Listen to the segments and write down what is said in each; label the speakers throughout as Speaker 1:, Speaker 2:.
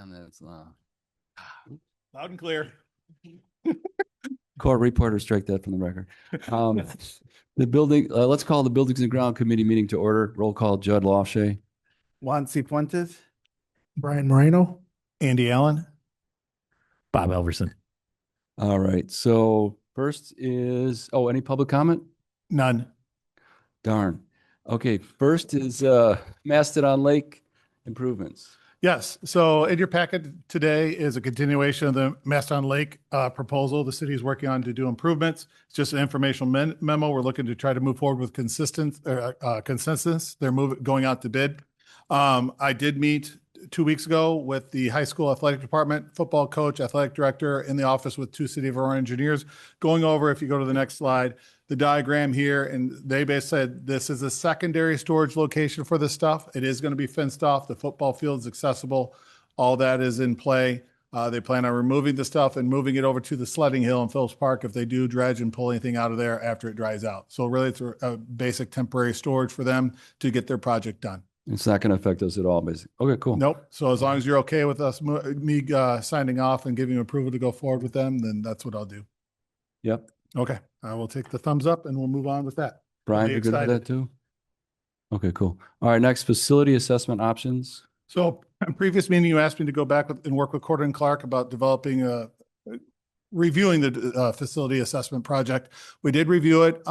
Speaker 1: And that's
Speaker 2: Loud and clear.
Speaker 1: court reporter, strike that from the record. The building, let's call the Buildings and Ground Committee meeting to order. Roll call, Judd Lawshay.
Speaker 3: Juan Cifuentes.
Speaker 4: Brian Moreno.
Speaker 2: Andy Allen.
Speaker 5: Bob Elverson.
Speaker 1: All right. So first is, any public comment?
Speaker 2: None.
Speaker 1: Darn. Okay. First is Mastodon Lake improvements.
Speaker 2: Yes. So in your packet today is a continuation of the Mastodon Lake proposal the city is working on to do improvements. It's just an informational memo. We're looking to try to move forward with consensus. They're going out to bid. I did meet 2 weeks ago with the high school athletic department, football coach, athletic director in the office with two City of Aurora engineers going over, if you go to the next slide, the diagram here. And they basically said this is a secondary storage location for this stuff. It is going to be fenced off. The football field is accessible. All that is in play. They plan on removing the stuff and moving it over to the sledding hill in Phillips Park if they do dredge and pull anything out of there after it dries out. So really it's a basic temporary storage for them to get their project done.
Speaker 1: It's not going to affect us at all, basically. Okay, cool.
Speaker 2: Nope. So as long as you're okay with us, me signing off and giving approval to go forward with them, then that's what I'll do.
Speaker 1: Yep.
Speaker 2: Okay. I will take the thumbs up and we'll move on with that.
Speaker 1: Brian, you good with that too? Okay, cool. All right, next, facility assessment options.
Speaker 2: So in previous meeting, you asked me to go back and work with Corder and Clark about developing reviewing the facility assessment project. We did review it,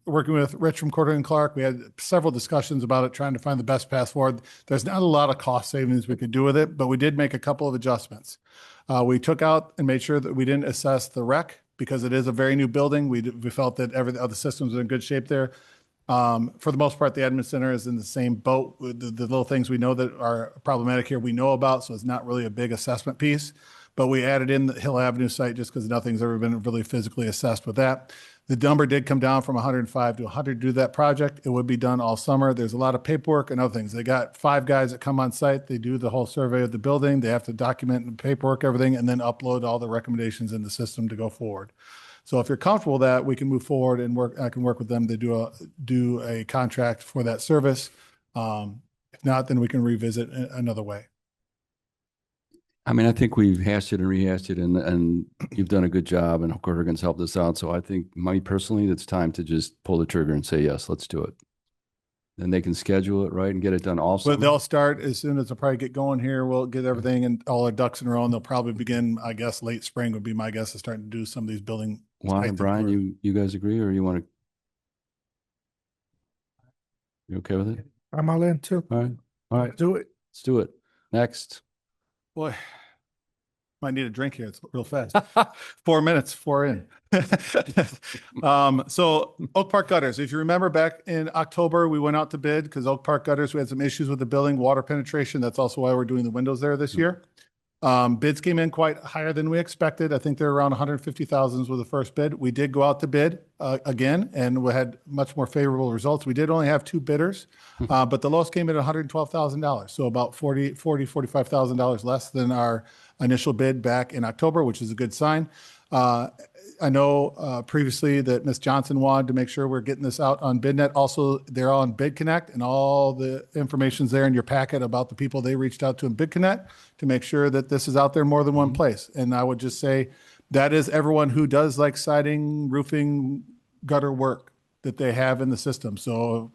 Speaker 2: working with Rich from Corder and Clark. We had several discussions about it, trying to find the best path forward. There's not a lot of cost savings we could do with it, but we did make a couple of adjustments. We took out and made sure that we didn't assess the rec because it is a very new building. We felt that every other systems are in good shape there. For the most part, the admin center is in the same boat with the little things we know that are problematic here we know about, so it's not really a big assessment piece. But we added in the Hill Avenue site just because nothing's ever been really physically assessed with that. The number did come down from 105 to 100 to do that project. It would be done all summer. There's a lot of paperwork and other things. They got 5 guys that come on site. They do the whole survey of the building. They have to document and paperwork everything and then upload all the recommendations in the system to go forward. So if you're comfortable with that, we can move forward and I can work with them to do a contract for that service. If not, then we can revisit another way.
Speaker 1: I mean, I think we've hashed it and rehashed it and you've done a good job and Corrigan's helped us out. So I think personally, it's time to just pull the trigger and say, yes, let's do it. Then they can schedule it right and get it done also.
Speaker 2: Well, they'll start as soon as they'll probably get going here. We'll get everything and all our ducks in a row and they'll probably begin, I guess, late spring would be my guess of starting to do some of these building.
Speaker 1: Juan and Brian, you guys agree or you want to? You okay with it?
Speaker 4: I'm all in too.
Speaker 1: All right. All right.
Speaker 4: Do it.
Speaker 1: Let's do it. Next.
Speaker 2: Boy, might need a drink here. It's real fast. 4 minutes, 4 in. So Oak Park gutters. If you remember back in October, we went out to bid because Oak Park gutters, we had some issues with the building, water penetration. That's also why we're doing the windows there this year. Bids came in quite higher than we expected. I think they're around 150,000 was the first bid. We did go out to bid again, and we had much more favorable results. We did only have 2 bidders, but the lowest came in at $112,000. So about $45,000 less than our initial bid back in October, which is a good sign. I know previously that Ms. Johnson wanted to make sure we're getting this out on BidNet. Also, they're on BidConnect, and all the information's there in your packet about the people they reached out to in BidConnect to make sure that this is out there more than one place. And I would just say that is everyone who does like siding, roofing, gutter work that they have in the system. So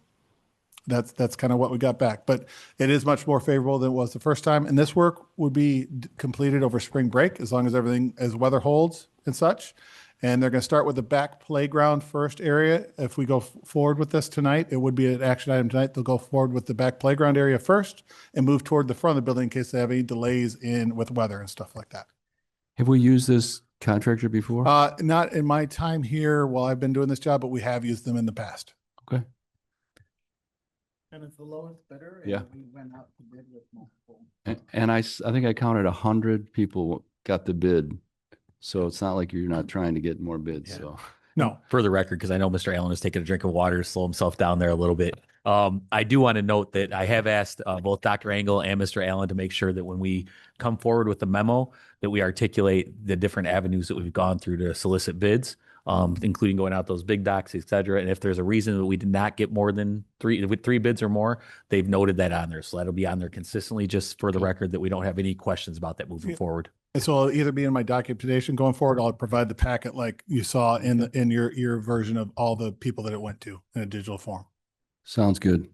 Speaker 2: that's kind of what we got back. But it is much more favorable than it was the first time. And this work would be completed over spring break as long as everything, as weather holds and such. And they're going to start with the back playground first area. If we go forward with this tonight, it would be an action item tonight. They'll go forward with the back playground area first and move toward the front of the building in case they have any delays with weather and stuff like that.
Speaker 1: Have we used this contractor before?
Speaker 2: Not in my time here while I've been doing this job, but we have used them in the past.
Speaker 1: Okay.
Speaker 3: And it's the lowest bidder.
Speaker 1: Yeah.
Speaker 3: We went out to bid with multiple.
Speaker 1: And I think I counted 100 people got the bid. So it's not like you're not trying to get more bids.
Speaker 5: Yeah.
Speaker 1: So
Speaker 2: No.
Speaker 5: For the record, because I know Mr. Allen has taken a drink of water to slow himself down there a little bit. I do want to note that I have asked both Dr. Engel and Mr. Allen to make sure that when we come forward with the memo, that we articulate the different avenues that we've gone through to solicit bids. including going out those big docks, et cetera. And if there's a reason that we did not get more than three bids or more, they've noted that on there. So that'll be on there consistently, just for the record, that we don't have any questions about that moving
Speaker 2: Yeah.
Speaker 5: forward.
Speaker 2: And so it'll either be in my documentation going forward, or I'll provide the packet like you saw in your version of all the people that it went to in a digital form.
Speaker 1: Sounds good.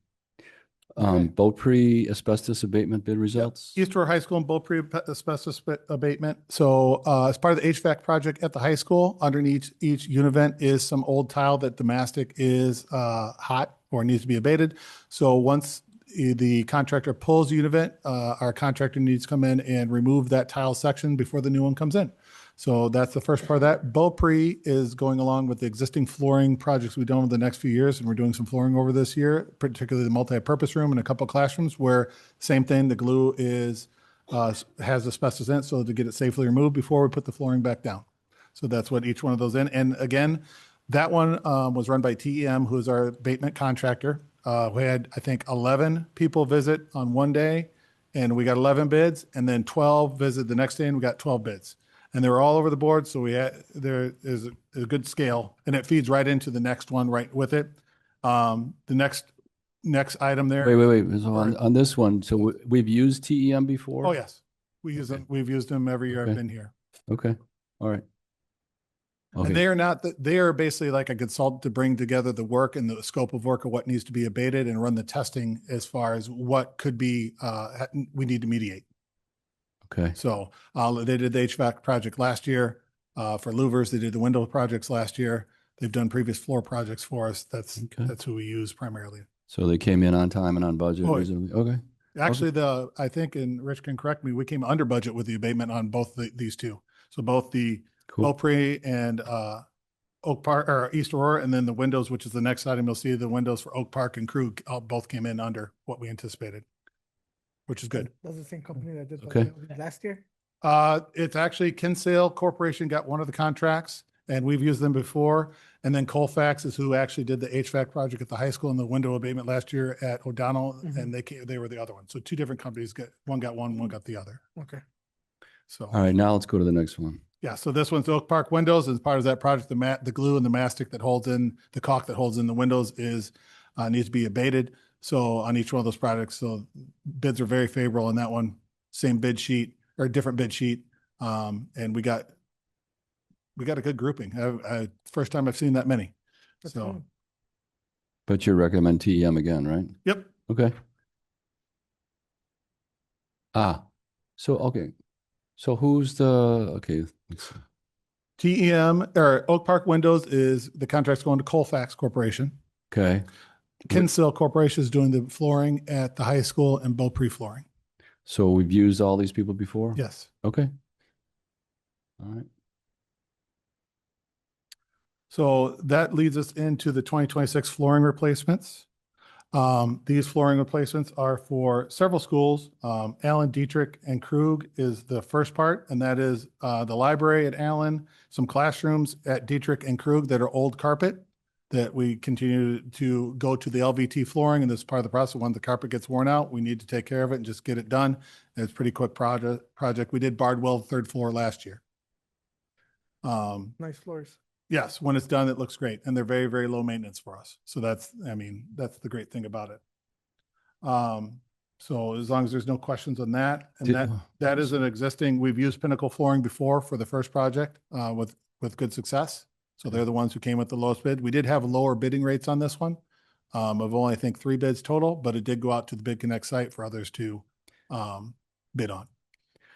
Speaker 2: Okay.
Speaker 1: Beaupre asbestos abatement bid results?
Speaker 2: East Aurora High School and Beaupre asbestos abatement. So as part of the HVAC project at the high school, underneath each univent is some old tile that the mastic is hot or needs to be abated. So once the contractor pulls the univent, our contractor needs to come in and remove that tile section before the new one comes in. So that's the first part of that. Beaupre is going along with the existing flooring projects we've done over the next few years, and we're doing some flooring over this year, particularly the multi-purpose room and a couple of classrooms where same thing, the glue is has asbestos in it, so to get it safely removed before we put the flooring back down. So that's what each one of those in. And again, that one was run by TEM, who is our abatement contractor. We had, I think, 11 people visit on one day, and we got 11 bids, and then 12 visit the next day, and we got 12 bids. And they were all over the board, so there is a good scale, and it feeds right into the next one right with it. The next item there.
Speaker 1: Wait. So on this one, so we've used TEM before?
Speaker 2: Oh, yes. We use them. We've used them every year I've
Speaker 1: Okay.
Speaker 2: been here.
Speaker 1: Okay, all right.
Speaker 2: And
Speaker 1: Okay,
Speaker 2: they are not, they are basically like a consultant to bring together the work and the scope of work of what needs to be abated and run the testing as far as what could be, we need to mediate.
Speaker 1: okay,
Speaker 2: So they did the HVAC project last year. For louvers, they did the window projects last year. They've done previous floor projects for us.
Speaker 1: Okay.
Speaker 2: That's who we use primarily.
Speaker 1: so they came in on time and on budget
Speaker 2: Oh,
Speaker 1: reasonably, okay.
Speaker 2: Actually, I think, and Rich can correct me, we came under budget with the abatement on both these two. So both the
Speaker 1: Cool.
Speaker 2: Beaupre and Oak Park or East Aurora, and then the windows, which is the next item you'll see, the windows for Oak Park and Krug both came in under what we anticipated, which is good.
Speaker 4: That's the same company that did the
Speaker 1: Okay.
Speaker 4: building last year.
Speaker 2: It's actually Kinsale Corporation got one of the contracts, and we've used them before. And then Colfax is who actually did the HVAC project at the high school and the window abatement last year at O'Donnell, and they were the other one. So two different companies one got one got the other.
Speaker 4: Okay.
Speaker 2: So.
Speaker 1: All right, now let's go to the next one.
Speaker 2: Yeah, so this one's Oak Park windows. As part of that project, the glue and the mastic that holds in, the caulk that holds in the windows needs to be abated. So on each one of those projects, so bids are very favorable on that one. Same bid sheet or different bid sheet. And we got a good grouping. First time I've seen that many.
Speaker 4: That's
Speaker 2: So,
Speaker 4: fine.
Speaker 1: But you recommend TEM again, right?
Speaker 2: yep.
Speaker 1: Okay. Okay. So who's okay, let's see.
Speaker 2: TEM or Oak Park Windows is the contract's going to Colfax Corporation.
Speaker 1: Okay,
Speaker 2: Kinsale Corporation is doing the flooring at the high school and Beaupre flooring.
Speaker 1: so we've used all these people before?
Speaker 2: Yes.
Speaker 1: Okay. All right,
Speaker 2: So that leads us into the 2026 flooring replacements. These flooring replacements are for several schools. Allen, Dietrich, and Krug is the first part, and that is the library at Allen, some classrooms at Dietrich and Krug that are old carpet that we continue to go to the LVT flooring, and this is part of the process. When the carpet gets worn out, we need to take care of it and just get it done. And it's a pretty quick project. We did Bardwell third floor last year.
Speaker 4: Nice floors.
Speaker 2: Yes, when it's done, it looks great, and they're very, very low maintenance for us. So that's the great thing about it. So as long as there's no questions on that, and that is an existing, we've used Pinnacle Flooring before for the first project, with good success. So they're the ones who came with the lowest bid. We did have lower bidding rates on this one, of only, I think, 3 bids total, but it did go out to the Bid Connect site for others to, bid on.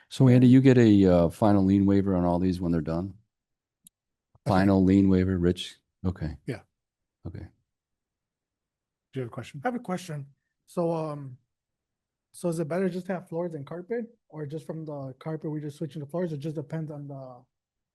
Speaker 1: So Andy, you get a final lien waiver on all these when they're done? Final lien waiver, Rich? Okay.
Speaker 2: Yeah.
Speaker 1: Okay.
Speaker 2: Do you have a question?
Speaker 4: I have a question. So is it better just to have floors and carpet, or just from the carpet we just switching the floors? It just depends on the.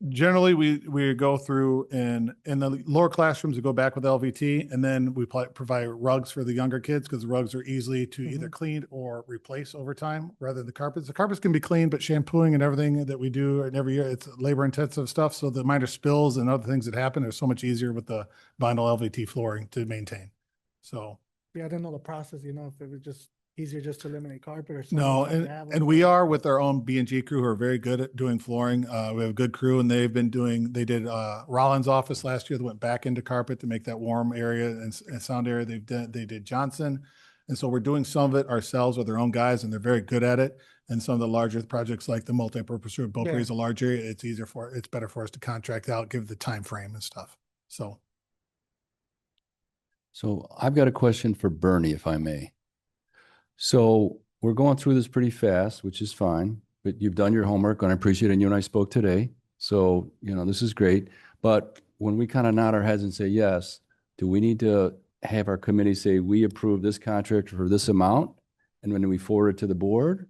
Speaker 2: Generally, we go through in the lower classrooms, we go back with LVT, and then we provide rugs for the younger kids because the rugs are easily to either clean or replace over time rather than the carpets. The carpets can be cleaned, but shampooing and everything that we do and every year, it's labor intensive stuff. So the minor spills and other things that happen are so much easier with the vinyl LVT flooring to maintain. So
Speaker 4: Yeah, I didn't know the process. If it was just easier just to eliminate carpet or something?
Speaker 2: No,
Speaker 4: like
Speaker 2: and,
Speaker 4: that?
Speaker 2: and we are with our own B&G crew who are very good at doing flooring. We have a good crew and they did Rollins' office last year. They went back into carpet to make that warm area and sound area. They did Johnson. And so we're doing some of it ourselves with our own guys and they're very good at it. And some of the larger projects like the multi-purpose room, Beaupre is a large area. It's better for us to contract out, give the time frame and stuff. So.
Speaker 1: So I've got a question for Bernie, if I may. So we're going through this pretty fast, which is fine, but you've done your homework and I appreciate it. And you and I spoke today. So, this is great. But when we kind of nod our heads and say yes, do we need to have our committee say, we approve this contract for this amount? And when we forward it to the board?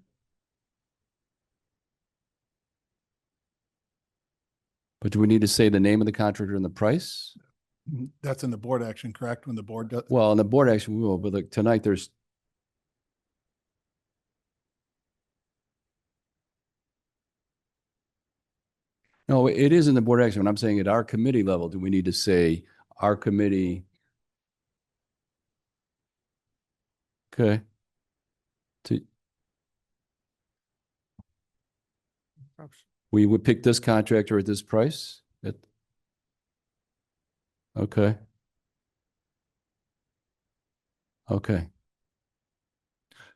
Speaker 1: But do we need to say the name of the contractor and the price?
Speaker 2: That's in the board action, correct? When the board does.
Speaker 1: Well, in the board action, we will, but like tonight, there's. No, it is in the board action. When I'm saying at our committee level, do we need to say our committee? Okay. We would pick this contractor at this price? Okay. Okay.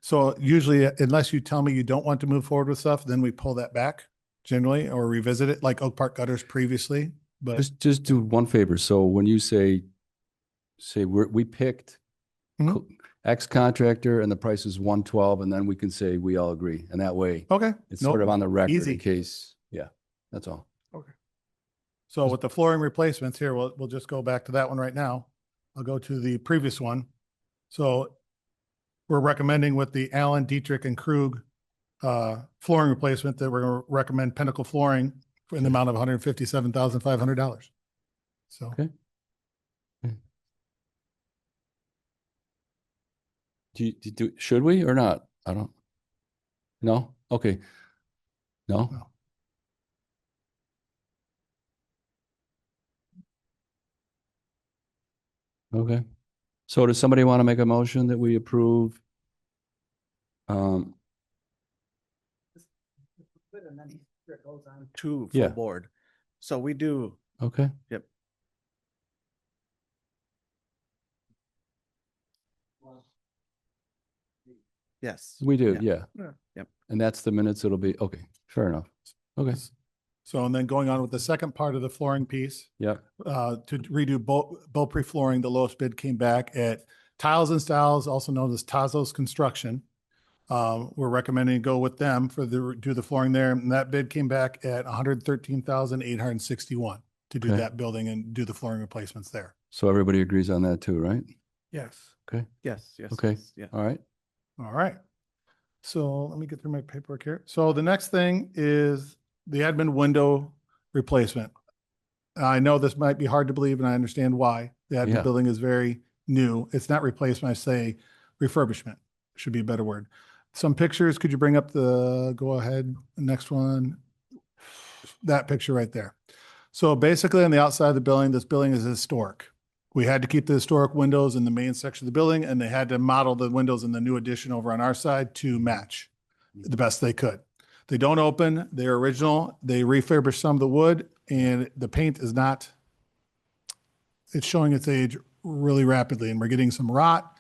Speaker 2: So usually, unless you tell me you don't want to move forward with stuff, then we pull that back generally or revisit it like Oak Park Gutters previously. But
Speaker 1: Just do one favor. So when you say we picked
Speaker 2: Mhm.
Speaker 1: X contractor and the price is 112, and then we can say we all agree. And that way
Speaker 2: okay.
Speaker 1: it's
Speaker 2: Nope.
Speaker 1: sort of on the record
Speaker 2: Easy.
Speaker 1: in case. Yeah, that's all.
Speaker 2: So with the flooring replacements here, we'll just go back to that one right now. I'll go to the previous one. So we're recommending with the Allen, Dietrich, and Krug flooring replacement that we're going to recommend Pinnacle Flooring in the amount of $157,500. So.
Speaker 1: Okay. Should we or not? I don't. No? Okay. No?
Speaker 2: No.
Speaker 1: Okay. So does somebody want to make a motion that we approve?
Speaker 3: And then it goes on to
Speaker 1: Yeah.
Speaker 3: full board. So we do,
Speaker 1: Okay.
Speaker 3: yes.
Speaker 1: We do,
Speaker 3: Yeah.
Speaker 1: yeah.
Speaker 3: Yep.
Speaker 1: And that's the minutes it'll be, okay, fair enough. Okay,
Speaker 2: So, and then going on with the second part of the flooring piece,
Speaker 1: yeah,
Speaker 2: to redo Beaupre flooring, the lowest bid came back at Tiles and Styles, also known as Tazos Construction. We're recommending go with them do the flooring there. And that bid came back at $113,861 to do
Speaker 1: Okay.
Speaker 2: that building and do the flooring replacements there.
Speaker 1: so everybody agrees on that too, right?
Speaker 2: Yes.
Speaker 3: Yes, yes.
Speaker 1: Okay.
Speaker 3: yes, Yeah.
Speaker 1: All right,
Speaker 2: All right. So let me get through my paperwork here. So the next thing is the admin window replacement. I know this might be hard to believe and I understand why. The admin
Speaker 1: Yeah.
Speaker 2: building is very new. It's not replacement. I say refurbishment should be a better word. Some pictures. Could you bring up go ahead, the next one? That picture right there. So basically on the outside of the building, this building is historic. We had to keep the historic windows in the main section of the building and they had to model the windows in the new addition over on our side to match the best they could. They don't open, they're original. They refurbished some of the wood and the paint is not, it's showing its age really rapidly and we're getting some rot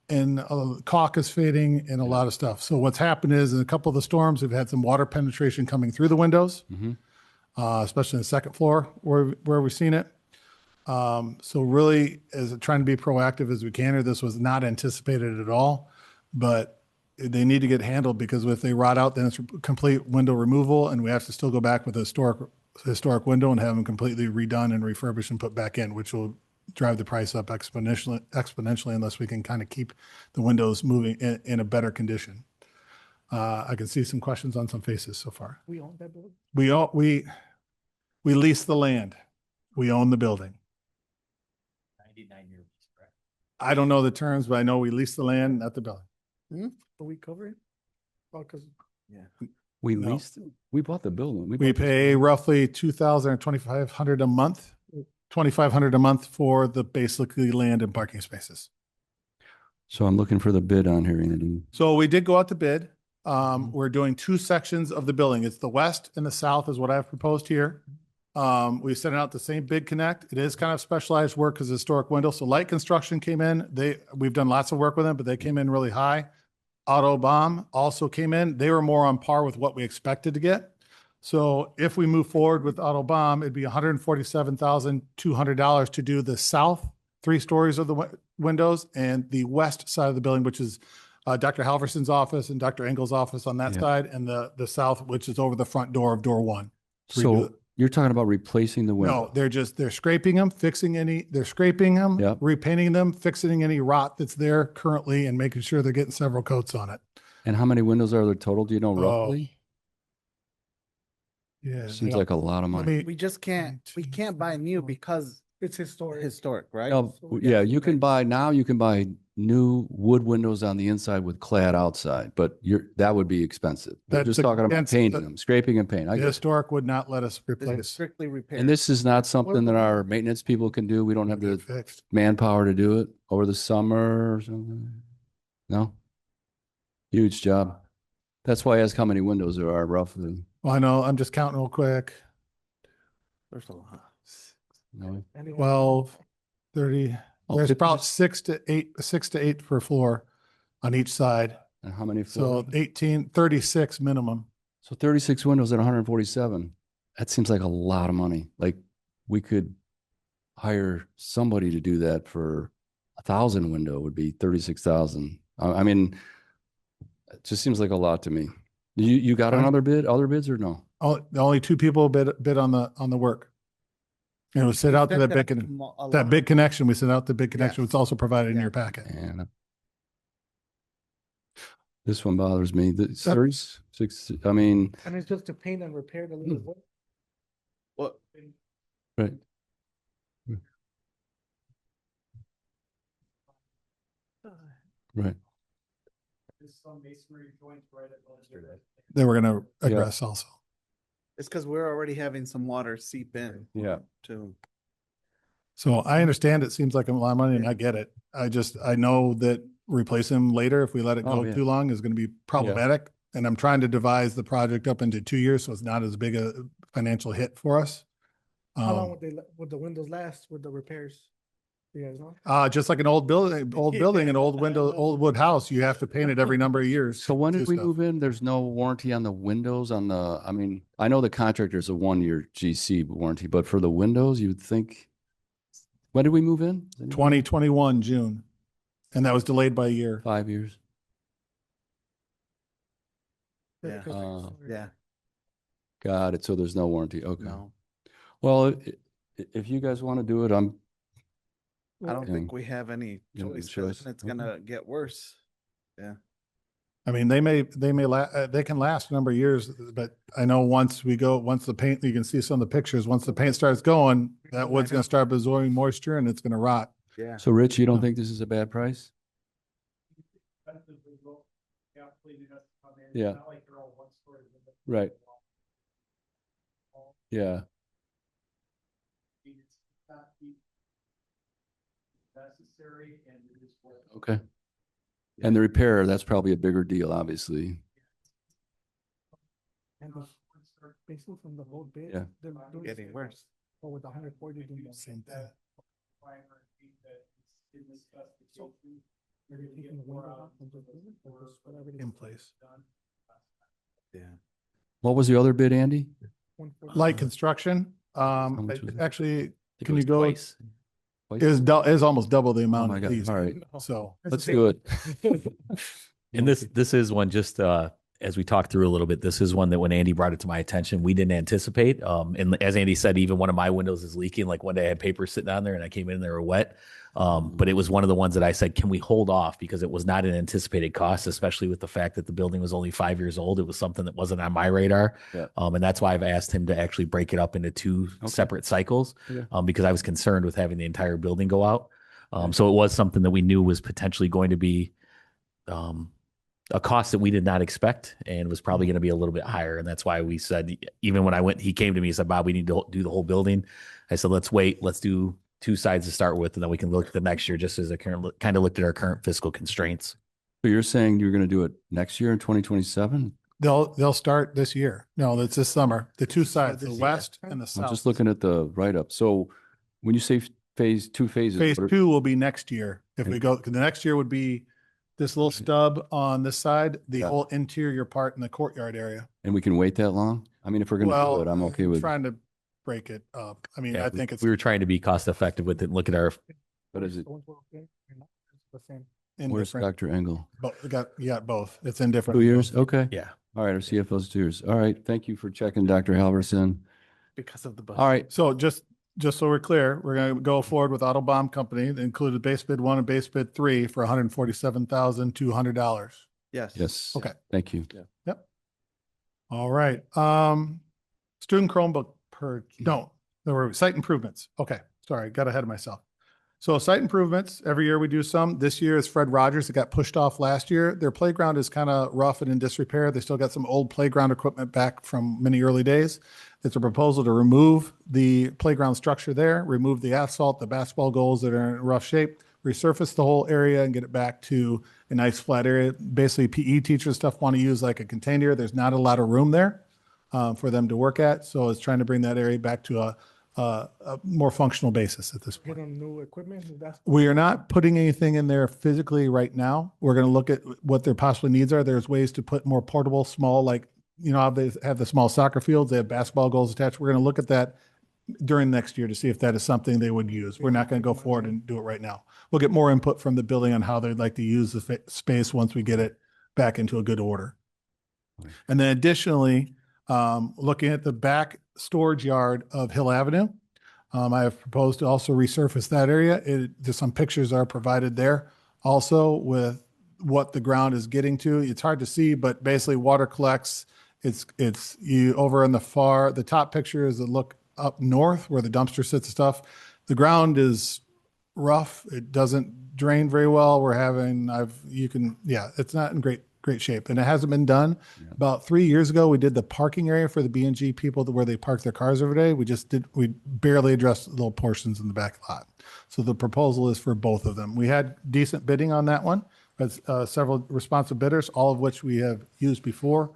Speaker 2: and caulk is fading and a lot of stuff. So what's happened is in a couple of the storms, we've had some water penetration coming through the windows, especially in the second floor where we've seen it. So really, as trying to be proactive as we can, or this was not anticipated at all, but they need to get handled because if they rot out, then it's complete window removal, and we have to still go back with a historic window and have them completely redone and refurbished and put back in, which will drive the price up exponentially unless we can kind of keep the windows moving in a better condition. I can see some questions on some faces so far.
Speaker 4: We own that building?
Speaker 2: We lease the land. We own the building.
Speaker 5: 99 years, correct?
Speaker 2: I don't know the terms, but I know we lease the land, not the building.
Speaker 4: But we cover it? Oh, because
Speaker 1: we
Speaker 2: No.
Speaker 1: leased, we bought the building.
Speaker 2: We
Speaker 1: bought this
Speaker 2: pay
Speaker 1: building.
Speaker 2: roughly 2,000 or 2,500 a month, 2,500 a month for the basically land and parking spaces.
Speaker 1: So I'm looking for the bid on here, Andy.
Speaker 2: So we did go out to bid.
Speaker 1: Mm-hmm.
Speaker 2: We're doing two sections of the building. It's the west and the south is what I've proposed here. We sent out the same bid connect. It is kind of specialized work because historic window. So Light Construction came in. We've done lots of work with them, but they came in really high. Auto Bomb also came in. They were more on par with what we expected to get. So if we move forward with Auto Bomb, it'd be $147,200 to do the south 3 stories of the windows and the west side of the building, which is Dr. Halverson's office and Dr. Engel's office on that
Speaker 1: Yeah.
Speaker 2: side, and the south, which is over the front door of door 1. Redo
Speaker 1: So
Speaker 2: it.
Speaker 1: you're talking about replacing the
Speaker 2: No,
Speaker 1: window?
Speaker 2: they're scraping them, they're scraping them,
Speaker 1: Yep.
Speaker 2: repainting them, fixing any rot that's there currently, and making sure they're getting several coats on it.
Speaker 1: And how many windows are there total? Do you know
Speaker 2: Oh,
Speaker 1: roughly?
Speaker 2: Yeah.
Speaker 1: Seems like a lot of
Speaker 2: Let
Speaker 1: money.
Speaker 2: me-
Speaker 3: We just can't, we can't buy new because
Speaker 4: It's historic.
Speaker 3: historic, right?
Speaker 1: No,
Speaker 4: So we
Speaker 1: yeah,
Speaker 4: have to
Speaker 1: you can buy new wood windows on the inside with clad outside, but that would be expensive. We're
Speaker 2: That's
Speaker 1: just talking about
Speaker 2: against
Speaker 1: painting
Speaker 2: the-
Speaker 1: them, scraping and paint. I
Speaker 2: The
Speaker 1: get it.
Speaker 2: historic would not let us
Speaker 3: This is
Speaker 2: replace.
Speaker 3: strictly repair.
Speaker 1: And this is not something that our maintenance people can do. We don't have the
Speaker 2: Fixed.
Speaker 1: manpower to do it over the summer or something. No? Huge job. That's why I ask how many windows there are roughly.
Speaker 2: Well, I know, I'm just counting real quick.
Speaker 3: There's a lot.
Speaker 1: No?
Speaker 4: Anyone-
Speaker 2: 12, 30,
Speaker 1: Oh,
Speaker 2: there's
Speaker 1: 50
Speaker 2: about 6 to 8 per floor on each side.
Speaker 1: And how many
Speaker 2: So
Speaker 1: floors?
Speaker 2: 18, 36 minimum.
Speaker 1: So 36 windows at 147. That seems like a lot of money. Like we could hire somebody to do that for 1,000 window would be 36,000. I mean, it just seems like a lot to me. You got
Speaker 2: Fine.
Speaker 1: other bids or no?
Speaker 2: Only 2 people bid on the work. And it was sent out to that that big connection. We sent out the big connection.
Speaker 3: Yes.
Speaker 2: It's also provided in
Speaker 3: Yeah.
Speaker 2: your packet.
Speaker 1: And this one bothers me. The 36, I mean,
Speaker 4: And it's just to paint and repair the little wood.
Speaker 3: What?
Speaker 1: right. Right.
Speaker 3: Some masonry joints right at
Speaker 2: They were going to
Speaker 1: Yeah.
Speaker 2: address also.
Speaker 3: It's because we're already having some water seep in
Speaker 1: Yeah.
Speaker 3: too.
Speaker 2: So I understand it seems like a lot of money and I get it. I know that replacing them later, if we let it
Speaker 1: Oh,
Speaker 2: go
Speaker 1: yeah.
Speaker 2: too long, is going to be problematic. And I'm trying to devise the project up into 2 years, so it's not as big a financial hit for us.
Speaker 4: How long would the windows last with the repairs? You guys know?
Speaker 2: Just like an old building, an old window, old wood house, you have to paint it every number of years.
Speaker 1: So when
Speaker 2: to
Speaker 1: did we
Speaker 2: stuff.
Speaker 1: move in? There's no warranty on the windows I mean, I know the contractor's a 1-year GC warranty, but for the windows, you'd think, when did we move in?
Speaker 2: 2021, June. And that was delayed by a year.
Speaker 1: 5 years.
Speaker 3: Yeah. Yeah,
Speaker 1: Got it. So there's no warranty. Okay.
Speaker 3: no,
Speaker 1: Well, if you guys want to do it,
Speaker 3: I don't
Speaker 1: Yeah.
Speaker 3: think we have any
Speaker 1: Yeah,
Speaker 3: choice.
Speaker 1: choice.
Speaker 3: It's gonna get worse.
Speaker 2: I mean, they can last a number of years, but I know once the paint, you can see some of the pictures, once the paint starts going, that wood's going to start absorbing moisture and it's going to rot.
Speaker 3: Yeah.
Speaker 1: so Rich, you don't think this is a bad price? Yeah. Right. Yeah. Okay. And the repair, that's probably a bigger deal, obviously.
Speaker 4: And basically from the whole bid.
Speaker 1: Yeah.
Speaker 4: they're doing
Speaker 3: Getting
Speaker 4: same-
Speaker 3: worse.
Speaker 4: Or with 140 doing the
Speaker 2: Same thing.
Speaker 4: So, are you taking the window out and just doing it, or just whatever it is?
Speaker 2: In place.
Speaker 3: Yeah.
Speaker 1: What was the other bid, Andy?
Speaker 4: 140.
Speaker 2: Light construction,
Speaker 1: much was it?
Speaker 2: actually,
Speaker 5: I think it
Speaker 2: Can
Speaker 5: was
Speaker 2: you go-
Speaker 5: twice.
Speaker 1: Twice?
Speaker 2: is almost double the
Speaker 1: Oh
Speaker 2: amount
Speaker 1: my
Speaker 2: of
Speaker 1: God.
Speaker 2: these.
Speaker 1: All right.
Speaker 2: So
Speaker 4: That's
Speaker 1: Let's
Speaker 4: the
Speaker 1: do
Speaker 4: same.
Speaker 1: it.
Speaker 5: And this is one just as we talked through a little bit, this is one that when Andy brought it to my attention, we didn't anticipate. And as Andy said, even one of my windows is leaking. Like one day I had paper sitting on there and I came in, they were wet. But it was one of the ones that I said, can we hold off? Because it was not an anticipated cost, especially with the fact that the building was only 5 years old. It was something that wasn't on my radar.
Speaker 1: Yeah.
Speaker 5: And that's why I've asked him to actually break it up into 2
Speaker 1: Okay.
Speaker 5: separate cycles.
Speaker 1: Okay.
Speaker 5: Because I was concerned with having the entire building go out. So it was something that we knew was potentially going to be a cost that we did not expect and was probably going to be a little bit higher. And that's why we said, even when he came to me, he said, Bob, we need to do the whole building. I said, let's wait. Let's do two sides to start with, and then we can look at the next year just as a kind of looked at our current fiscal constraints.
Speaker 1: So you're saying you're going to do it next year in 2027?
Speaker 2: They'll start this year. No, that's this summer. The two sides, the
Speaker 4: this year.
Speaker 2: west and the
Speaker 1: I'm
Speaker 2: south.
Speaker 1: just looking at the write-up. So when you say two phases,
Speaker 2: Phase
Speaker 1: what are-
Speaker 2: 2 will be next year. If we
Speaker 1: Okay.
Speaker 2: go, 'cause the next year would be this little stub on this side, the
Speaker 1: Yeah.
Speaker 2: whole interior part in the courtyard area.
Speaker 1: and we can wait that long? I mean, if we're going to do
Speaker 2: Well,
Speaker 1: it, I'm okay with,
Speaker 2: trying to break it up. I mean,
Speaker 5: Yeah,
Speaker 2: I think it's
Speaker 5: we were trying to be cost effective with it and look at our,
Speaker 1: what is it?
Speaker 4: The ones we're okay, they're not the same.
Speaker 2: in
Speaker 1: Where's
Speaker 2: different,
Speaker 1: Dr. Engel?
Speaker 2: you got both. It's in different.
Speaker 1: 2 years? Okay.
Speaker 5: yeah.
Speaker 1: All right. Our CFO's 2 years. All right. Thank you for checking, Dr. Halverson.
Speaker 3: Because of the budget.
Speaker 1: All right.
Speaker 2: So just so we're clear, we're going to go forward with Autobomb Company, that included base bid 1 and base bid 3 for $147,200.
Speaker 3: Yes.
Speaker 1: Yes.
Speaker 2: Okay.
Speaker 1: Thank you.
Speaker 2: All right. Student Chromebook no, there were site improvements. Okay. Sorry. Got ahead of myself. So site improvements, every year we do some. This year is Fred Rogers. It got pushed off last year. Their playground is kind of rough and in disrepair. They still got some old playground equipment back from many early days. It's a proposal to remove the playground structure there, remove the asphalt, the basketball goals that are in rough shape, resurface the whole area and get it back to a nice flat area. Basically, PE teachers stuff want to use like a container. There's not a lot of room there for them to work at. So it's trying to bring that area back to a more functional basis at this point.
Speaker 4: Get them new equipment, that's.
Speaker 2: We are not putting anything in there physically right now. We're going to look at what their possible needs are. There's ways to put more portable, small, like, you know, how they have the small soccer fields, they have basketball goals attached. We're going to look at that during next year to see if that is something they would use. We're not going to go forward and do it right now. We'll get more input from the building on how they'd like to use the space once we get it back into a good order.
Speaker 1: Okay.
Speaker 2: And then additionally, looking at the back storage yard of Hill Avenue, I have proposed to also resurface that area. There's some pictures are provided there also with what the ground is getting to. It's hard to see, but basically water collects. It's you over in the top picture is a look up north where the dumpster sits and stuff. The ground is rough. It doesn't drain very well. It's not in great shape, and it hasn't been done.
Speaker 1: Yeah.
Speaker 2: About 3 years ago, we did the parking area for the B&G people where they park their cars every day. We barely addressed little portions in the back lot. So the proposal is for both of them. We had decent bidding on that one, but several responsive bidders, all of which we have used before.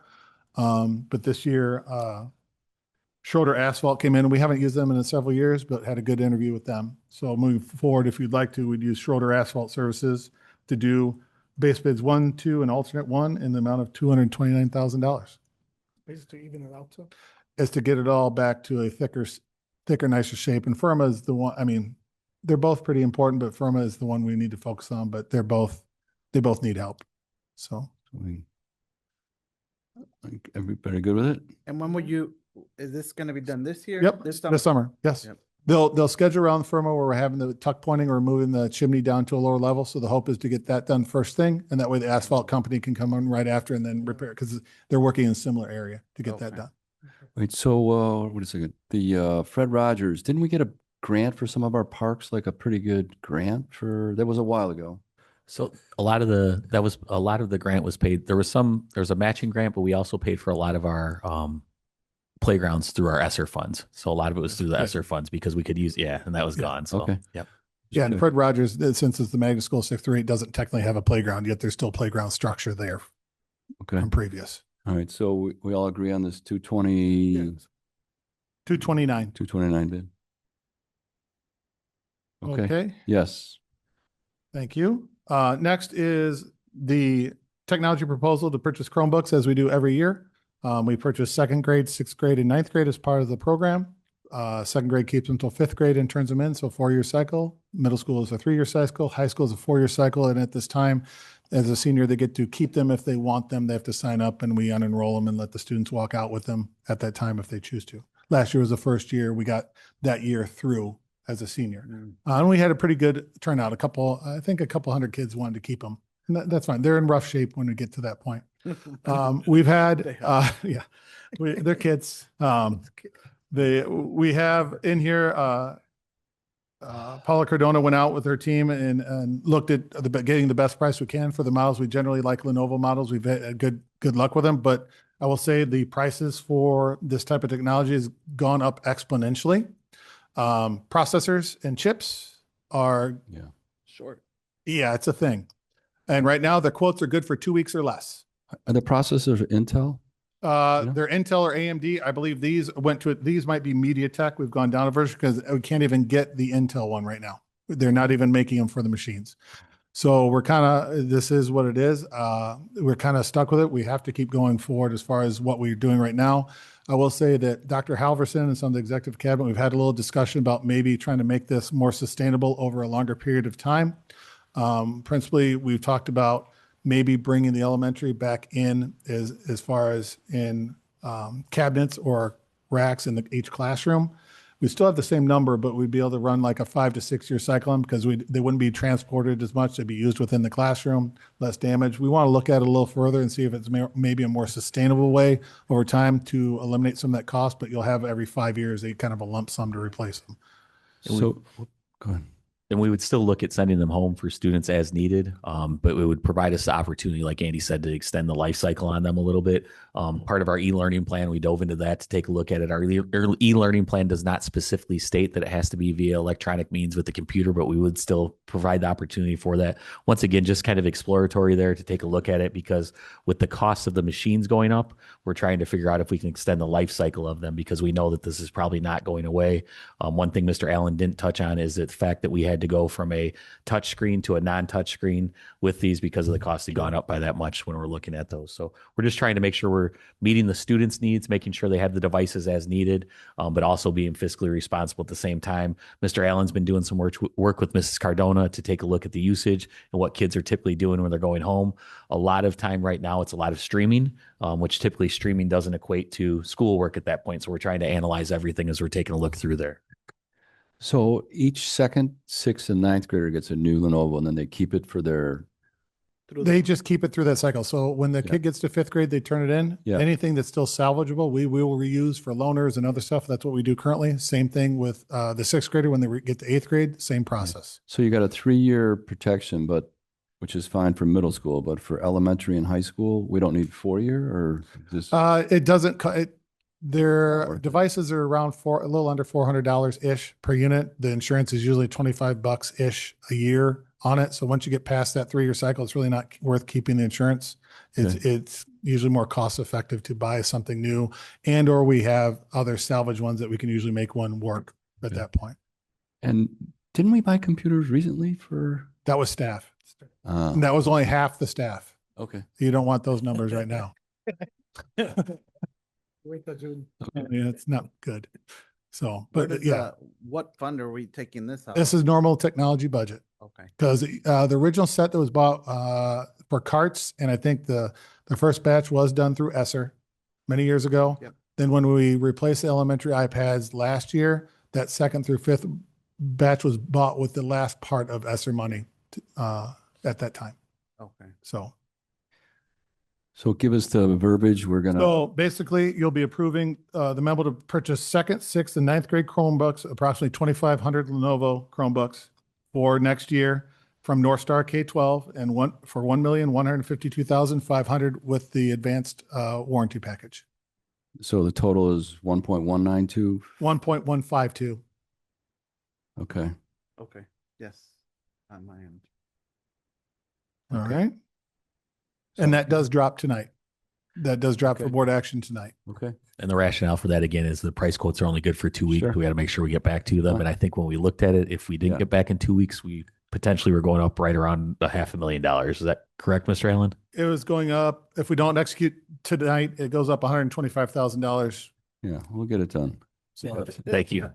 Speaker 2: But this year, Schroeder Asphalt came in. We haven't used them in several years, but had a good interview with them. So moving forward, if you'd like to, we'd use Schroeder Asphalt Services to do base bids 1, 2, and alternate 1 in the amount of $229,000.
Speaker 4: Basically even it out to.
Speaker 2: Is to get it all back to a thicker, nicer shape. And Firma is the one, I mean, they're both pretty important, but Firma is the one we need to focus on, but they both need help. So
Speaker 1: Everybody good with it?
Speaker 3: And when would is this going to be done this year?
Speaker 2: yep,
Speaker 3: This
Speaker 2: this summer. Yes.
Speaker 3: Yep.
Speaker 2: They'll schedule around the Firma where we're having the tuck pointing or moving the chimney down to a lower level. So the hope is to get that done first thing. And that way the asphalt company can come on right after and then repair because they're working in a similar area to get that
Speaker 3: Okay.
Speaker 2: done.
Speaker 1: Wait, so wait a second. The Fred Rogers, didn't we get a grant for some of our parks, like a pretty good grant that was a while ago?
Speaker 5: So a lot of the grant was paid. There was a matching grant, but we also paid for a lot of our playgrounds through our ESSER funds. So a lot of it was through the ESSER funds because we could use, and that was gone. So,
Speaker 1: Okay.
Speaker 5: yep.
Speaker 2: Yeah, and Fred Rogers, since it's the Magnet School 638, doesn't technically have a playground yet. There's still playground structure there
Speaker 1: Okay.
Speaker 2: from previous.
Speaker 1: All right. So we all agree on this 229
Speaker 2: 229.
Speaker 1: bid? Okay.
Speaker 2: Okay.
Speaker 1: Yes.
Speaker 2: Thank you. Next is the technology proposal to purchase Chromebooks as we do every year. We purchase 2nd grade, 6th grade, and 9th grade as part of the program. 2nd grade keeps them until 5th grade and turns them in. So 4-year cycle. Middle school is a 3-year cycle. High school is a 4-year cycle. And at this time, as a senior, they get to keep them if they want them. They have to sign up and we unenroll them and let the students walk out with them at that time if they choose to. Last year was the first year we got that year through as a senior. And we had a pretty good turnout. I think a couple hundred kids wanted to keep them. And that's fine. They're in rough shape when we get to that point. We've had, they're kids. We have in here, Paula Cardona went out with her team and looked at getting the best price we can for the models. We generally like Lenovo models. We've had good luck with them, but I will say the prices for this type of technology has gone up exponentially. Processors and chips are,
Speaker 1: Yeah.
Speaker 3: Short.
Speaker 2: yeah, it's a thing. And right now the quotes are good for 2 weeks or less.
Speaker 1: Are the processors Intel? Yeah.
Speaker 2: They're Intel or AMD. I believe these might be MediaTek. We've gone down a version because we can't even get the Intel one right now. They're not even making them for the machines. So this is what it is. We're kind of stuck with it. We have to keep going forward as far as what we're doing right now. I will say that Dr. Halverson and some of the executive cabinet, we've had a little discussion about maybe trying to make this more sustainable over a longer period of time. Principally, we've talked about maybe bringing the elementary back in as far as in cabinets or racks in each classroom. We still have the same number, but we'd be able to run like a 5 to 6 year cycle because they wouldn't be transported as much. They'd be used within the classroom, less damage. We want to look at it a little further and see if it's maybe a more sustainable way over time to eliminate some of that cost, but you'll have every 5 years a kind of a lump sum to replace them.
Speaker 1: So, go ahead.
Speaker 5: And we would still look at sending them home for students as needed, but it would provide us the opportunity, like Andy said, to extend the life cycle on them a little bit. Part of our e-learning plan, we dove into that to take a look at it. Our e-learning plan does not specifically state that it has to be via electronic means with the computer, but we would still provide the opportunity for that. Once again, just kind of exploratory there to take a look at it, because with the cost of the machines going up, we're trying to figure out if we can extend the life cycle of them, because we know that this is probably not going away. One thing Mr. Allen didn't touch on is the fact that we had to go from a touch screen to a non-touch screen with these because of the cost had gone up by that much when we're looking at those. So we're just trying to make sure we're meeting the students' needs, making sure they have the devices as needed, but also being fiscally responsible at the same time. Mr. Allen's been doing some work with Mrs. Cardona to take a look at the usage and what kids are typically doing when they're going home. A lot of time right now, it's a lot of streaming, which typically streaming doesn't equate to schoolwork at that point. So we're trying to analyze everything as we're taking a look through there.
Speaker 1: So each second, sixth, and ninth grader gets a new Lenovo, and then they keep it for their.
Speaker 2: They just keep it through that cycle. So when the kid gets to 5th grade, they turn it in.
Speaker 1: Yeah.
Speaker 2: Anything that's still salvageable, we will reuse for loaners and other stuff. That's what we do currently. Same thing with the 6th grader when they get to 8th grade, same process.
Speaker 1: So you got a 3-year protection, which is fine for middle school, but for elementary and high school, we don't need 4-year, or just.
Speaker 2: It doesn't. Their devices are around a little under $400 ish per unit. The insurance is usually $25 ish a year on it. So once you get past that 3-year cycle, it's really not worth keeping the insurance. It's usually more cost effective to buy something new, or we have other salvage ones that we can usually make one work at that point.
Speaker 1: And didn't we buy computers recently for?
Speaker 2: That was staff. And that was only half the staff.
Speaker 1: Okay.
Speaker 2: You don't want those numbers right now.
Speaker 4: Wait till June.
Speaker 2: Yeah, it's not good. So,
Speaker 3: Where
Speaker 2: but
Speaker 3: does,
Speaker 2: yeah,
Speaker 3: what fund are we taking this out?
Speaker 2: this is normal technology budget.
Speaker 3: Okay.
Speaker 2: Because the original set that was bought for carts, and I think the first batch was done through Esser many years ago.
Speaker 3: Yep.
Speaker 2: Then when we replaced the elementary iPads last year, that 2nd through 5th batch was bought with the last part of Esser money at that time.
Speaker 3: Okay.
Speaker 1: So give us the verbiage. We're gonna.
Speaker 2: So basically, you'll be approving the memo to purchase 2nd, 6th, and 9th grade Chromebooks, approximately 2,500 Lenovo Chromebooks for next year from North Star K-12, and for $1,152,500 with the advanced warranty package.
Speaker 1: So the total is 1.192.
Speaker 2: 1.152.
Speaker 1: Okay.
Speaker 3: Okay. Yes. On my end.
Speaker 2: All right. And that does drop tonight. That does drop for
Speaker 1: Okay.
Speaker 2: board action tonight.
Speaker 1: Okay.
Speaker 5: And the rationale for that, again, is the price quotes are only good for 2 weeks.
Speaker 1: Sure.
Speaker 5: We got to make sure we get back to them.
Speaker 1: Fine.
Speaker 5: And I think when we looked at it, if we didn't
Speaker 1: Yeah.
Speaker 5: get back in 2 weeks, we potentially were going up right around $500,000. Is that correct, Mr. Allen?
Speaker 2: It was going up. If we don't execute tonight, it goes up $125,000.
Speaker 1: Yeah, we'll get it done.
Speaker 5: Thank you.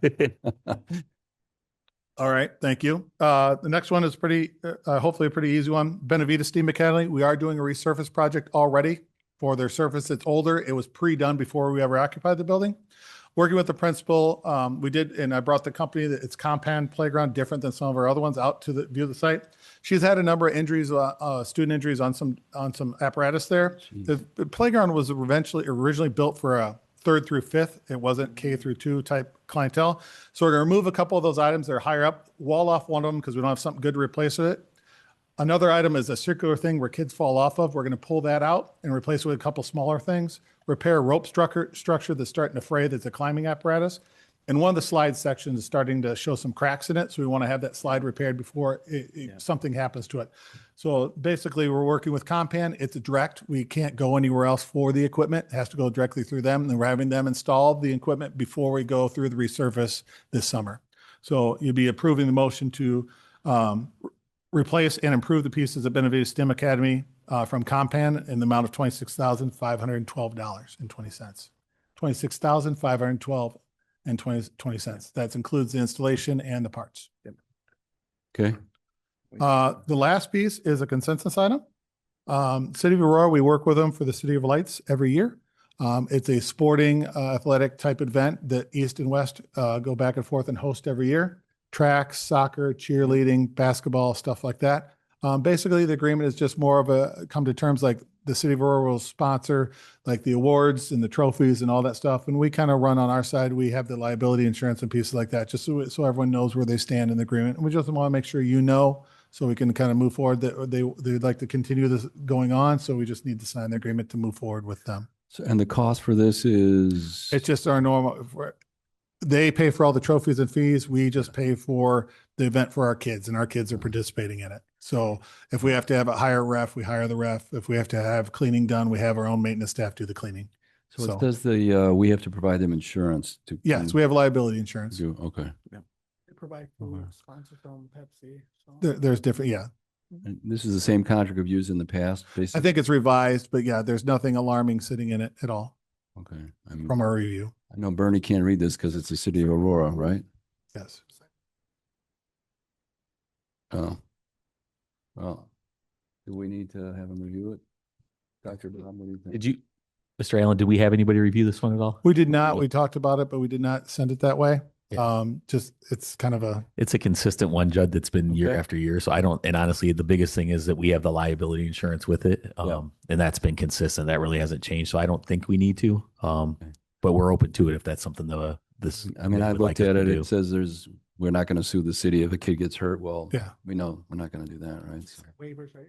Speaker 2: All right, thank you. The next one is hopefully a pretty easy one. Benavita Steam Academy. We are doing a resurface project already for their surface that's older. It was pre-done before we ever occupied the building. Working with the principal, we did, and I brought the company that it's Compound Playground, different than some of our other ones, out to view the site. She's had a number of injuries, student injuries on some apparatus there. The playground was originally built for a 3rd through 5th. It wasn't K through 2 type clientele. So we're going to remove a couple of those items that are higher up, wall off one of them because we don't have something good to replace with it. Another item is a circular thing where kids fall off of. We're going to pull that out and replace it with a couple smaller things. Repair a rope structure that's starting to fray that's a climbing apparatus. And one of the slide sections is starting to show some cracks in it. So we want to have that slide repaired before something happens to it. So basically we're working with Compan. It's a direct. We can't go anywhere else for the equipment. It has to go directly through them. And we're having them install the equipment before we go through the resurface this summer. So you'll be approving the motion to replace and improve the pieces of Innovative STEM Academy from Compan in the amount of $26,512.20. $26,512.20. That includes the installation and the parts.
Speaker 1: Okay.
Speaker 2: The last piece is a consensus item. City of Aurora, we work with them for the City of Lights every year. It's a sporting athletic type event that East and West go back and forth and host every year. Track, soccer, cheerleading, basketball, stuff like that. Basically, the agreement is just more of a come to terms like the City of Aurora will sponsor like the awards and the trophies and all that stuff. And we kind of run on our side. We have the liability insurance and pieces like that, just so everyone knows where they stand in the agreement. And we just want to make sure you know, so we can kind of move forward that they'd like to continue this going on. So we just need to sign the agreement to move forward with them.
Speaker 1: So, and the cost for this is?
Speaker 2: It's just our normal, they pay for all the trophies and fees. We just pay for the event for our kids, and our kids are participating in it. So if we have to have a hire ref, we hire the ref. If we have to have cleaning done, we have our own maintenance staff do the cleaning.
Speaker 1: So it says we have to provide them insurance to.
Speaker 2: Yes, we have liability insurance.
Speaker 1: Okay.
Speaker 4: They provide food, sponsors from Pepsi. So.
Speaker 2: There's different, yeah.
Speaker 1: And this is the same contract we've used in the past, basically?
Speaker 2: I think it's revised, but yeah, there's nothing alarming sitting in it at all
Speaker 1: Okay. I mean,
Speaker 2: from our review.
Speaker 1: I know Bernie can't read this because it's the City of Aurora, right?
Speaker 2: Yes.
Speaker 1: Oh. Well, do we need to have him review it? Dr. Bob, what do you think?
Speaker 5: Did you, Mr. Allen, did we have anybody review this one at all?
Speaker 2: We did not. We talked about it, but we did not send it that way.
Speaker 5: Yeah.
Speaker 2: Just it's kind of a
Speaker 5: It's a consistent one, Judd, that's been year
Speaker 1: Okay.
Speaker 5: after year. So I don't, and honestly, the biggest thing is that we have the liability insurance with it. And that's been consistent. That really hasn't changed. So I don't think we need to. But we're open to it if that's something that this.
Speaker 1: I mean, I
Speaker 5: would like
Speaker 1: looked
Speaker 5: us
Speaker 1: at
Speaker 5: to
Speaker 1: it.
Speaker 5: do.
Speaker 1: It says we're not going to sue the city if a kid gets hurt. Well,
Speaker 2: yeah.
Speaker 1: we know we're not going to do that, right? So,
Speaker 4: Waivers, right?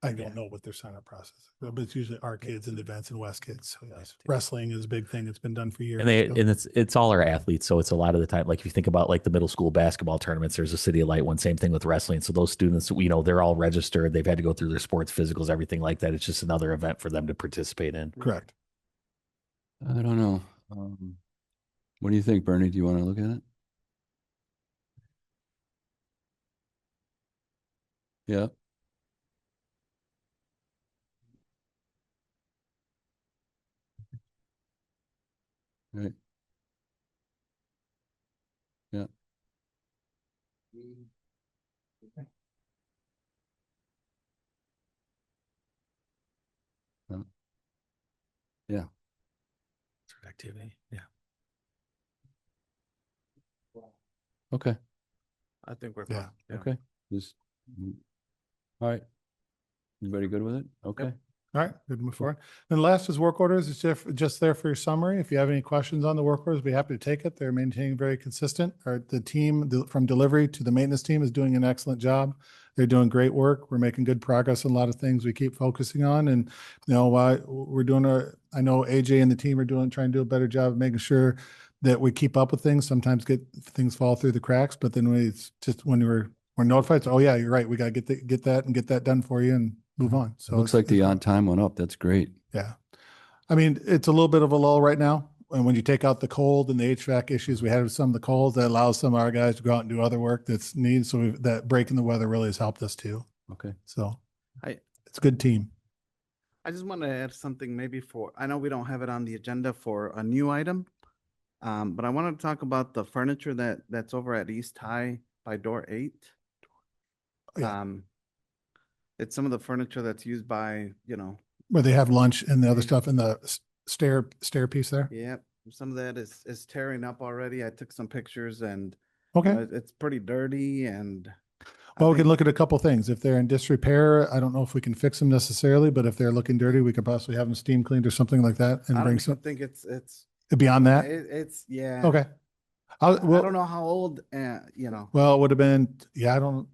Speaker 2: I don't know what their sign up process is, but it's usually our kids and events and West kids. So yes, wrestling is a big thing. It's been done for years.
Speaker 5: And it's all our athletes. So it's a lot of the time, like if you think about like the middle school basketball tournaments, there's a City of Light one, same thing with wrestling. So those students, they're all registered. They've had to go through their sports physicals, everything like that. It's just another event for them to participate in.
Speaker 2: Correct.
Speaker 1: I don't know. What do you think, Bernie? Do you want to look at it? Yeah. Right. Yeah. Yeah.
Speaker 5: Activity. Yeah.
Speaker 1: Okay.
Speaker 3: I think we're
Speaker 2: Yeah.
Speaker 3: fine.
Speaker 1: Okay. Just, all right. Everybody good with it? Okay.
Speaker 2: All right, good to move forward. And last is work orders. It's just there for your summary. If you have any questions on the work orders, be happy to take it. They're maintaining very consistent. The team from delivery to the maintenance team is doing an excellent job. They're doing great work. We're making good progress on a lot of things we keep focusing on. And, we're doing I know AJ and the team are trying to do a better job of making sure that we keep up with things. Sometimes things fall through the cracks, but then it's just when we're notified, so, oh yeah, you're right. We got to get that done for you and move on.
Speaker 1: So
Speaker 2: So
Speaker 1: it looks like the on time went up. That's great.
Speaker 2: yeah. I mean, it's a little bit of a lull right now. And when you take out the cold and the HVAC issues we had with some of the colds, that allows some of our guys to go out and do other work that's needed. So that break in the weather really has helped us too.
Speaker 1: Okay.
Speaker 2: So
Speaker 3: I-
Speaker 2: it's a good team.
Speaker 3: I just want to add something maybe I know we don't have it on the agenda for a new item. But I wanted to talk about the furniture that's over at East High by door 8.
Speaker 2: Yeah.
Speaker 3: It's some of the furniture that's used by,
Speaker 2: Where they have lunch and the other stuff in the stair piece there.
Speaker 3: yeah, some of that is tearing up already. I took some pictures and
Speaker 2: Okay.
Speaker 3: it's pretty dirty and. I
Speaker 2: Well, we can
Speaker 3: think-
Speaker 2: look at a couple things. If they're in disrepair, I don't know if we can fix them necessarily, but if they're looking dirty, we could possibly have them steam cleaned or something like that and
Speaker 3: I
Speaker 2: bring
Speaker 3: don't
Speaker 2: some
Speaker 3: even think it's
Speaker 2: beyond that.
Speaker 3: it's yeah.
Speaker 2: Okay.
Speaker 3: I don't know how old,
Speaker 2: Well, it would have been, it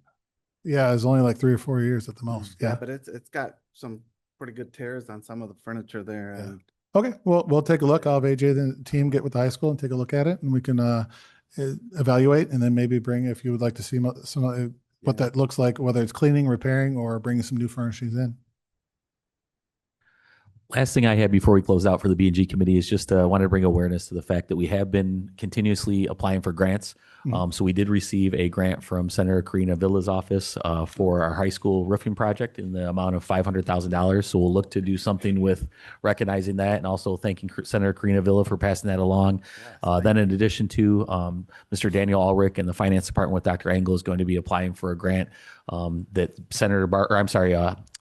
Speaker 2: was only like 3 or 4 years at the most. Yeah.
Speaker 3: but it's got some pretty good tears on some of the furniture there.
Speaker 2: Yeah.
Speaker 3: And
Speaker 2: Okay, well, we'll take a look. I'll have AJ and the team get with the high school and take a look at it, and we can evaluate, and then maybe bring, if you would like to see some what
Speaker 3: Yeah.
Speaker 2: that looks like, whether it's cleaning, repairing, or bringing some new furnishings in.
Speaker 5: Last thing I had before we close out for the B&G committee is just wanted to bring awareness to the fact that we have been continuously applying for grants.
Speaker 2: Mhm.
Speaker 5: So we did receive a grant from Senator Karina Villa's office for our high school roofing project in the amount of $500,000. So we'll look to do something with recognizing that, and also thanking Senator Karina Villa for passing that along. Then in addition to Mr. Daniel Ulrich and the finance department with Dr. Engel is going to be applying for a grant that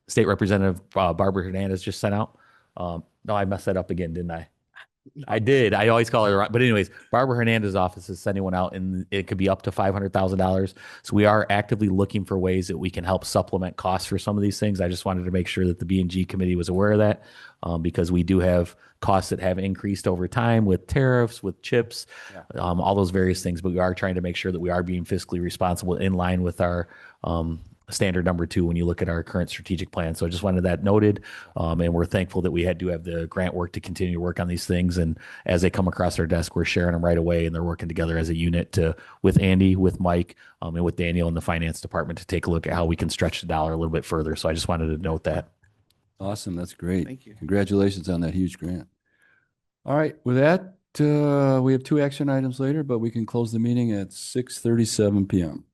Speaker 5: State Representative Barbara Hernandez just sent out. No, I messed that up again, didn't I? I did. I always call her wrong. But anyways, Barbara Hernandez's office is sending one out, and it could be up to $500,000. So we are actively looking for ways that we can help supplement costs for some of these things. I just wanted to make sure that the B&G committee was aware of that, because we do have costs that have increased over time with tariffs, with chips, all those various things. But we are trying to make sure that we are being fiscally responsible in line with our standard number 2 when you look at our current strategic plan. So I just wanted that noted. And we're thankful that we do have the grant work to continue to work on these things. And as they come across our desk, we're sharing them right away, and they're working together as a unit with Andy, with Mike, and with Daniel in the finance department to take a look at how we can stretch the dollar a little bit further. So I just wanted to note that.
Speaker 1: Awesome. That's great.
Speaker 3: Thank you.
Speaker 1: Congratulations on that huge grant. All right. With that, we have 2 action items later, but we can close the meeting at 6:37 p.m.